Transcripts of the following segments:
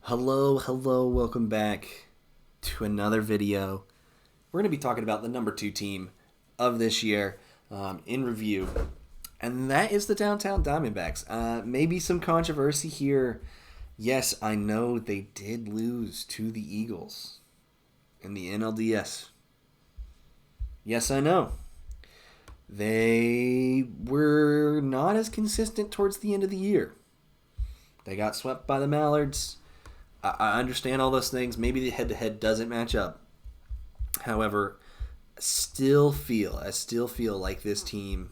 Hello, welcome back to another video. We're going to be talking about the number 2 team of this year in review, and that is the Downtown Diamondbacks. Maybe some controversy here. Yes, I know they did lose to the Eagles in the NLDS. Yes, I know. They were not as consistent towards the end of the year. They got swept by the Mallards. I understand all those things. Maybe the head-to-head doesn't match up. However, I still feel like this team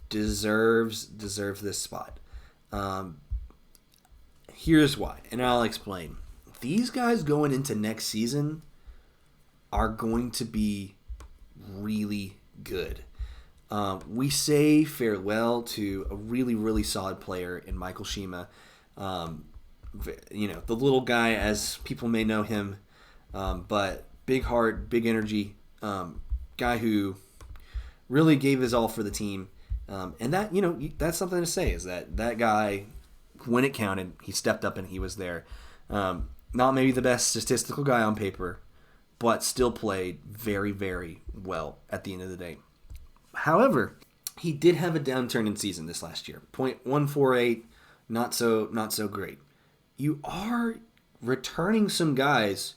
deserves this spot. Here's why, and I'll explain. These guys going into next season are going to be really good. We say farewell to a really solid player in Michael Shima. The little guy, as people may know him, but big heart, big energy, guy who really gave his all for the team. And that, that's something to say, is that guy, when it counted, he stepped up and he was there. Not maybe the best statistical guy on paper, but still played very well at the end of the day. However, he did have a downturn in season this last year. .148, not so great. You are returning some guys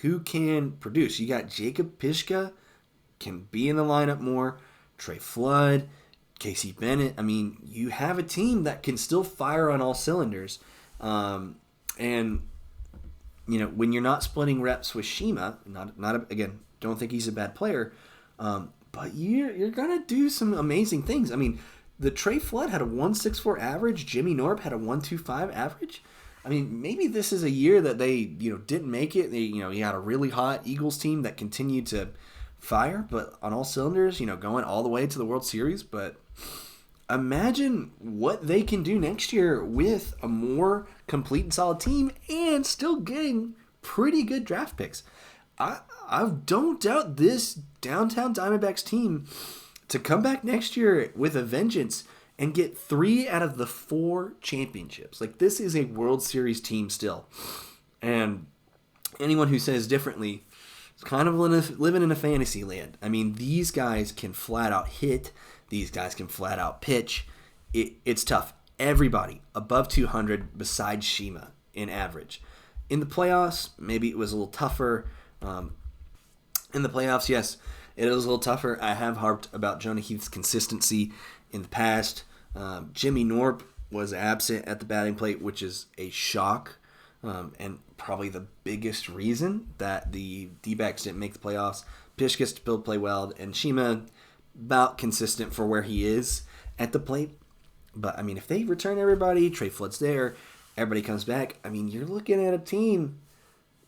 who can produce. You got Jacob Pishka, can be in the lineup more. Trey Flood, Casey Bennett. I mean, you have a team that can still fire on all cylinders. And when you're not splitting reps with Shima, again, don't think he's a bad player, but you're gonna do some amazing things. I mean, the Trey Flood had a 1.64 average. Jimmy Norb had a 1.25 average. I mean, maybe this is a year that they, didn't make it. They, he had a really hot Eagles team that continued to fire, but on all cylinders, going all the way to the World Series. But imagine what they can do next year with a more complete and solid team and still getting pretty good draft picks. I don't doubt this Downtown Diamondbacks team to come back next year with a vengeance and get 3 out of the 4 championships. Like, this is a World Series team still. And anyone who says differently is kind of living in a fantasy land. I mean, these guys can flat out hit. These guys can flat out pitch. It's tough. Everybody above 200 besides Shima in average. In the playoffs, maybe it was a little tougher. In the playoffs, yes, it was a little tougher. I have harped about Jonah Heath's consistency in the past. Jimmy Norp was absent at the batting plate, which is a shock, and probably the biggest reason that the DBacks didn't make the playoffs. Pishka still play well, and Shima about consistent for where he is at the plate. But, I mean, if they return everybody, Trey Flood's there, everybody comes back, I mean, you're looking at a team,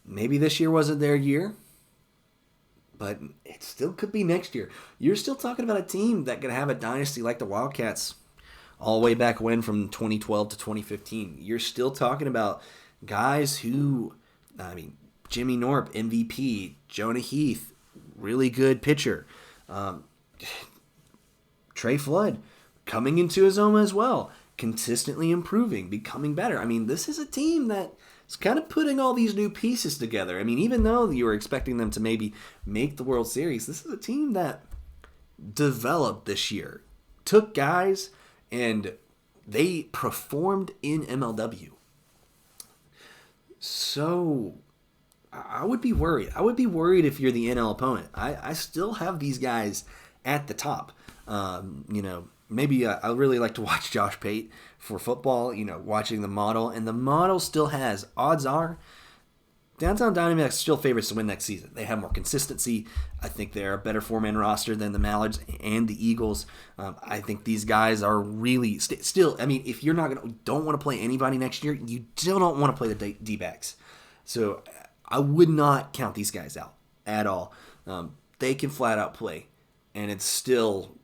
maybe this year wasn't their year, but it still could be next year. You're still talking about a team that could have a dynasty like the Wildcats all the way back when, from 2012 to 2015. You're still talking about guys who, Jimmy Norp, MVP, Jonah Heath, really good pitcher. Trey Flood coming into his own as well, consistently improving, becoming better. I mean, this is a team that is kind of putting all these new pieces together. I mean, even though you were expecting them to maybe make the World Series, this is a team that developed this year, took guys, and they performed in MLW. So I would be worried. I would be worried if you're the NL opponent. I still have these guys at the top. Maybe I really like to watch Josh Pate for football, watching the model. And the model still has, odds are, Downtown Diamondbacks still favorites to win next season. They have more consistency. I think they're a better four-man roster than the Mallards and the Eagles. I think these guys are really still. I mean, if you're don't want to play anybody next year, you still don't want to play the D-backs. So I would not count these guys out at all. They can flat out play, and it's still.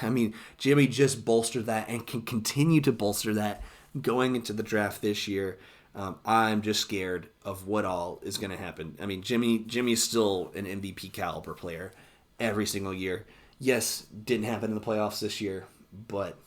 I mean, Jimmy just bolstered that and can continue to bolster that going into the draft this year. I'm just scared of what all is going to happen. I mean, Jimmy's still an MVP caliber player every single year. Yes, didn't happen in the playoffs this year, but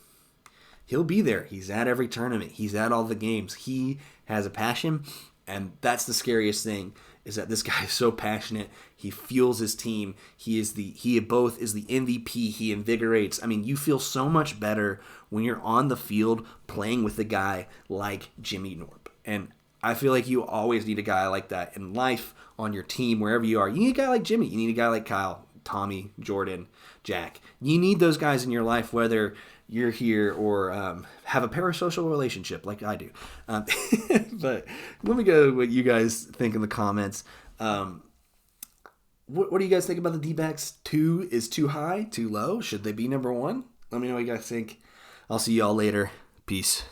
he'll be there. He's at every tournament. He's at all the games. He has a passion, And that's the scariest thing, is that this guy is so passionate. He fuels his team. He both is the MVP. He invigorates. I mean, you feel so much better when you're on the field playing with a guy like Jimmy Norb. And I feel like you always need a guy like that in life, on your team, wherever you are. You need a guy like Jimmy. You need a guy like Kyle, Tommy, Jordan, Jack. You need those guys in your life, whether you're here or have a parasocial relationship like I do. But let me go what you guys think in the comments. What do you guys think about the D-backs? 2 is too high, too low? Should they be number 1? Let me know what you guys think. I'll see y'all later. Peace.